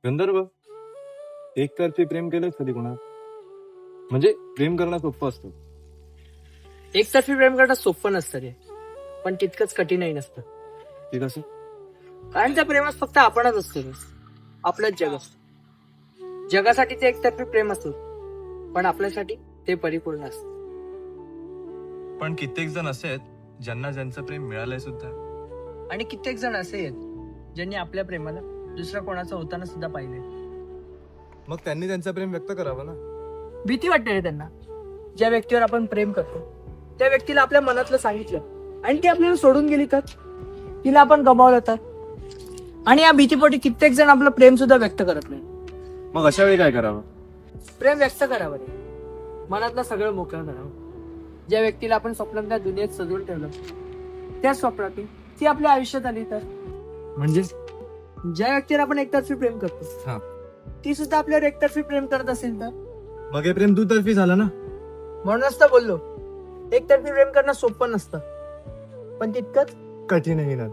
गंधर्व, एकतर्फी प्रेम केलं कधी कोणा? म्हणजे प्रेम करणं सोपं असतं. एकतर्फी प्रेम करणं सोपं नसतं रे, पण तितकंच कठीणही नसतं. ते कसं? कारण त्या प्रेमात फक्त आपणच असतो रे. आपलंच जग असतं. जगासाठी ते एकतर्फी प्रेम असतं, पण आपल्यासाठी ते परिपूर्ण असतं. पण कित्येक जण असे आहेत ज्यांना ज्यांचं प्रेम मिळालंय सुद्धा. आणि कित्येक जण असे आहेत ज्यांनी आपल्या प्रेमाला दुसऱ्या कोणाचं होताना सुद्धा पाहिले. मग त्यांनी त्यांचं प्रेम व्यक्त करावं ना. भीती वाटते रे त्यांना. ज्या व्यक्तीवर आपण प्रेम करतो त्या व्यक्तीला आपल्या मनातलं सांगितलं आणि ती आपल्याला सोडून गेली तर, तिला आपण गमावलं तर. आणि या भीतीपोटी कित्येक जण आपलं प्रेम सुद्धा व्यक्त करत नाही. मग अशा वेळी काय करावं? प्रेम व्यक्त करावं रे. मनातलं सगळं मोकळं करावं. ज्या व्यक्तीला आपण स्वप्नातल्या दुनियेत सजवून ठेवलं, त्या स्वप्नातून ती आपल्या आयुष्यात आली तर. म्हणजे ज्या व्यक्तीवर आपण एकतर्फी प्रेम करतो हा. ती सुद्धा आपल्यावर एकतर्फी प्रेम करत असेल तर. मग हे प्रेम दुतर्फी झालं ना. म्हणूनच तर बोललो, एकतर्फी प्रेम करणं सोपं नसतं, पण तितकंच कठीणही ना.